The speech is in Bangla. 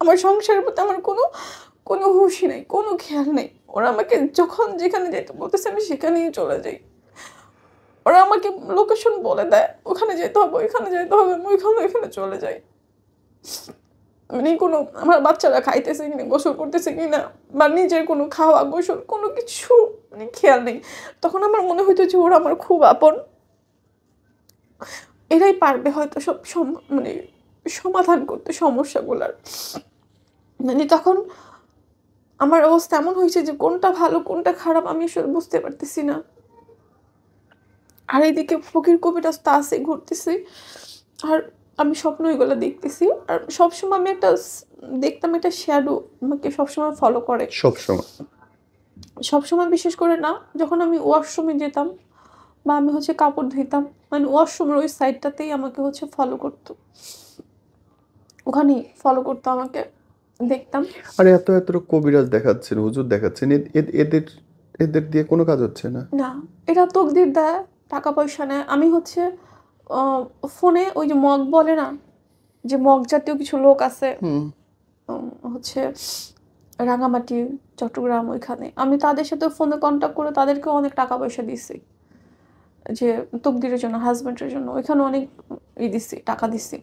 আমার সংসারের প্রতি আমার কোনো কোনো হুঁশই নেই, কোনো খেয়াল নেই। ওরা আমাকে যখন যেখানে যেতে বলতেছে আমি সেখানেই চলে যাই। ওরা আমাকে লোকেশন বলে দেয়, ওখানে যেতে হবে, ওইখানে যেতে হবে, আমি ওইখানে চলে যাই। মানে কোনো আমার বাচ্চারা খাইতেছে কিনা, গোসল করতেছে কিনা, বা নিজের কোনো খাওয়া গোসল কোনো কিছু মানে খেয়াল নেই। তখন আমার মনে হতো যে ওরা আমার খুব আপন, এরাই পারবে হয়তো সব মানে সমাধান করতে সমস্যাগুলার। মানে তখন আমার অবস্থা এমন হয়েছে যে কোনটা ভালো কোনটা খারাপ আমি আসলে বুঝতে পারতেছি না। আর এইদিকে ফকির কবিরাজ তো আছে, ঘুরতেছি, আর আমি স্বপ্ন এগুলো দেখতেছি। আর সবসময় আমি একটা দেখতাম একটা শ্যাডো আমাকে সবসময় ফলো করে। সবসময়? সবসময় বিশেষ করে না, যখন আমি ওয়াশরুমে যেতাম বা আমি কাপড় ধুইতাম, মানে ওয়াশরুমের ওই সাইডটাতেই আমাকে ফলো করতো, ওখানেই ফলো করতো আমাকে, দেখতাম। আর এত এত কবিরাজ দেখাচ্ছেন, হুজুর দেখাচ্ছেন, এদের এদের দিয়ে কোনো কাজ হচ্ছে না? না, এরা তকদির দেয়, টাকা পয়সা নেয়। আমি ফোনে ওই যে মগ বলে না, যে মগ জাতীয় কিছু লোক আছে, হুম। হচ্ছে রাঙামাটি, চট্টগ্রাম, ওইখানে আমি তাদের সাথে ফোনে কন্ট্যাক্ট করে তাদেরকেও অনেক টাকা পয়সা দিছি, যে তকদিরের জন্য, হাজব্যান্ডের জন্য ওইখানে অনেক দিছি, টাকা দিছি।